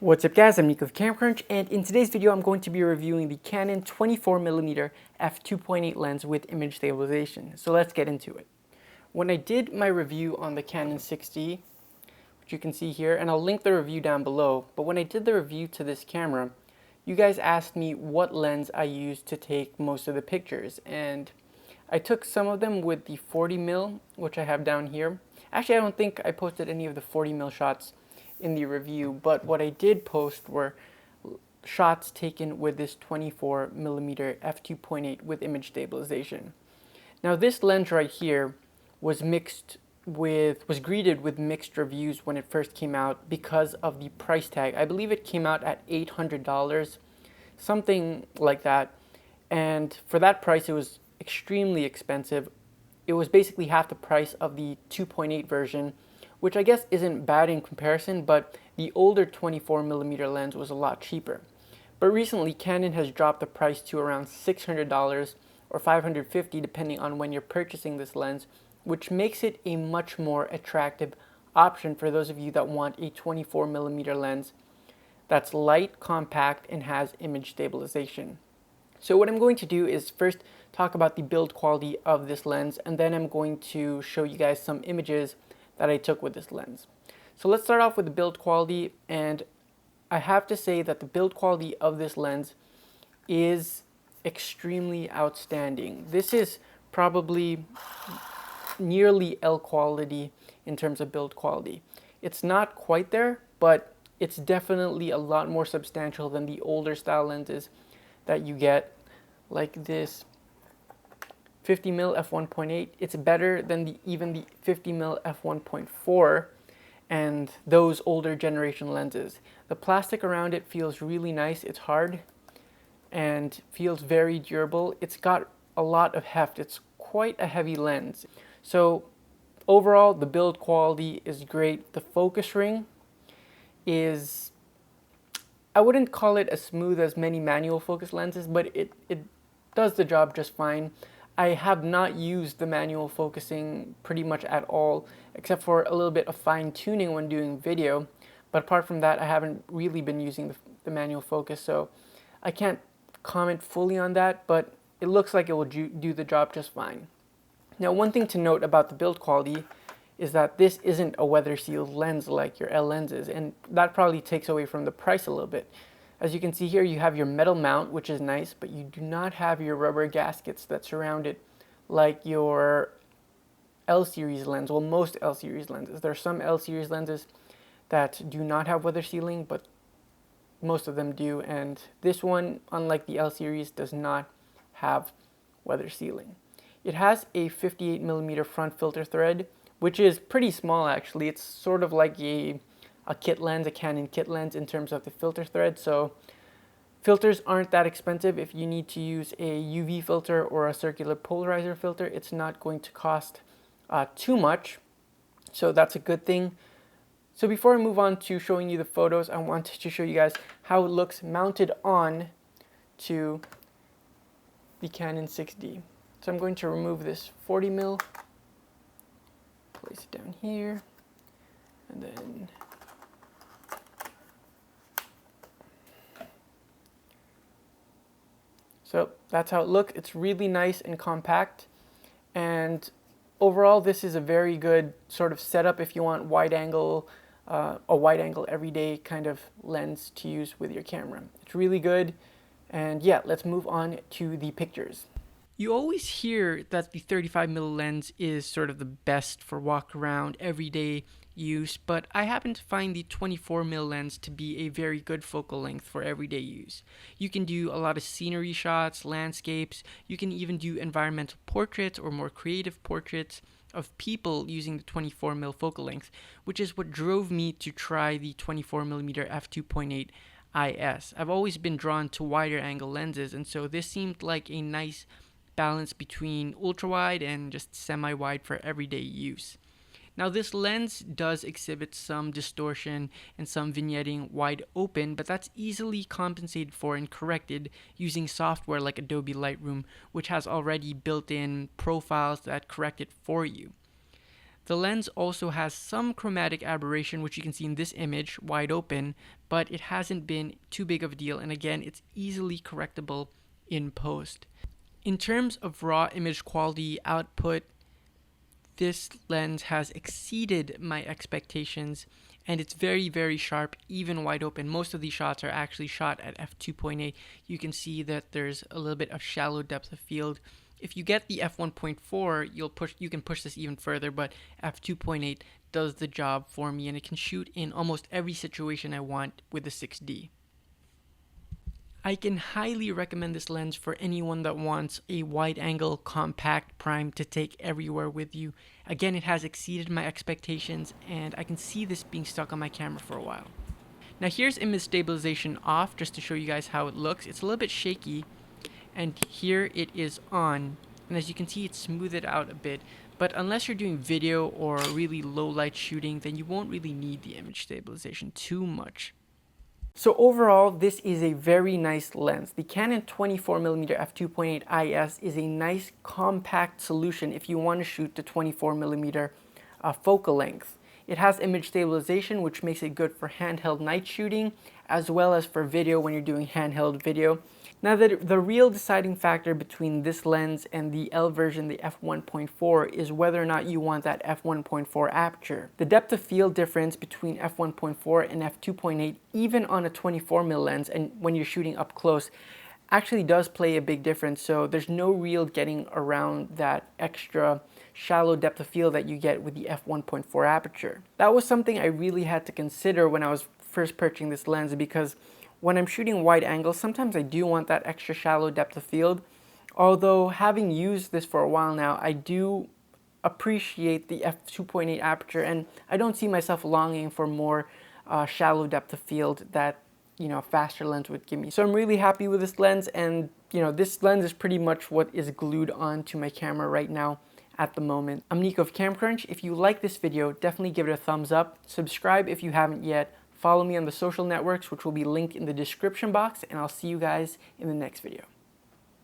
What's up guys, I'm Nico with CamCrunch, and in today's video I'm going to be reviewing the Canon 24mm f2.8 lens with image stabilization. So let's get into it. When I did my review on the Canon 6D, which you can see here, and I'll link the review down below, but when I did the review to this camera, you guys asked me what lens I used to take most of the pictures, and I took some of them with the 40mm, which I have down here. Actually, I don't think I posted any of the 40mm shots in the review, but what I did post were shots taken with this 24mm f2.8 with image stabilization. Now this lens right here was greeted with mixed reviews when it first came out because of the price tag. I believe it came out at $800, something like that, and for that price it was extremely expensive. It was basically half the price of the 2.8 version, which I guess isn't bad in comparison, but the older 24mm lens was a lot cheaper. But recently Canon has dropped the price to around $600 or $550 depending on when you're purchasing this lens, which makes it a much more attractive option for those of you that want a 24mm lens that's light, compact, and has image stabilization. So what I'm going to do is first talk about the build quality of this lens, and then I'm going to show you guys some images that I took with this lens. So let's start off with the build quality, and I have to say that the build quality of this lens is extremely outstanding. This is probably nearly L quality in terms of build quality. It's not quite there, but it's definitely a lot more substantial than the older style lenses that you get, like this 50mm f1.8. It's better than even the 50mm f1.4 and those older generation lenses. The plastic around it feels really nice. It's hard and feels very durable. It's got a lot of heft. It's quite a heavy lens. So overall, the build quality is great. The focus ring is, I wouldn't call it as smooth as many manual focus lenses, but it does the job just fine. I have not used the manual focusing pretty much at all, except for a little bit of fine tuning when doing video. But apart from that, I haven't really been using the manual focus, so I can't comment fully on that, but it looks like it will do the job just fine. Now, one thing to note about the build quality is that this isn't a weather sealed lens like your L lenses, and that probably takes away from the price a little bit. As you can see here, you have your metal mount, which is nice, but you do not have your rubber gaskets that surround it like your L series lens. Well, most L series lenses. There are some L series lenses that do not have weather sealing, but most of them do, and this one, unlike the L series, does not have weather sealing. It has a 58mm front filter thread, which is pretty small actually. It's sort of like a kit lens, a Canon kit lens in terms of the filter thread. So filters aren't that expensive. If you need to use a UV filter or a circular polarizer filter, it's not going to cost too much. So that's a good thing. So before I move on to showing you the photos, I wanted to show you guys how it looks mounted on to the Canon 6D. So I'm going to remove this 40mm, place it down here, and then so that's how it looks. It's really nice and compact, and overall this is a very good sort of setup if you want a wide angle everyday kind of lens to use with your camera. It's really good, and yeah, let's move on to the pictures. You always hear that the 35mm lens is sort of the best for walk around everyday use, but I happen to find the 24mm lens to be a very good focal length for everyday use. You can do a lot of scenery shots, landscapes, you can even do environmental portraits or more creative portraits of people using the 24mm focal length, which is what drove me to try the 24mm f2.8 IS. I've always been drawn to wider angle lenses, and so this seemed like a nice balance between ultra wide and just semi-wide for everyday use. Now this lens does exhibit some distortion and some vignetting wide open, but that's easily compensated for and corrected using software like Adobe Lightroom, which has already built-in profiles that correct it for you. The lens also has some chromatic aberration, which you can see in this image wide open, but it hasn't been too big of a deal, and again, it's easily correctable in post. In terms of raw image quality output, this lens has exceeded my expectations, and it's very, very sharp, even wide open. Most of these shots are actually shot at f2.8. You can see that there's a little bit of shallow depth of field. If you get the f1.4, you can push this even further, but f2.8 does the job for me, and it can shoot in almost every situation I want with the 6D. I can highly recommend this lens for anyone that wants a wide-angle compact prime to take everywhere with you. Again, it has exceeded my expectations, and I can see this being stuck on my camera for a while. Now here's image stabilization off, just to show you guys how it looks. It's a little bit shaky, and here it is on. And as you can see, it's smoothed out a bit. But unless you're doing video or really low light shooting, then you won't really need the image stabilization too much. So overall, this is a very nice lens. The Canon 24mm f2.8 IS is a nice compact solution if you want to shoot the 24mm focal length. It has image stabilization, which makes it good for handheld night shooting, as well as for video when you're doing handheld video. Now, the real deciding factor between this lens and the L version, the f1.4, is whether or not you want that f1.4 aperture. The depth of field difference between f1.4 and f2.8, even on a 24mm lens, and when you're shooting up close, actually does play a big difference. So there's no real getting around that extra shallow depth of field that you get with the f1.4 aperture. That was something I really had to consider when I was first purchasing this lens, because when I'm shooting wide angles, sometimes I do want that extra shallow depth of field. Although having used this for a while now, I do appreciate the f2.8 aperture, and I don't see myself longing for more shallow depth of field that, you know, a faster lens would give me. So I'm really happy with this lens, and you know, this lens is pretty much what is glued onto my camera right now at the moment. I'm Nico of CamCrunch. If you like this video, definitely give it a thumbs up. Subscribe if you haven't yet. Follow me on the social networks, which will be linked in the description box, and I'll see you guys in the next video.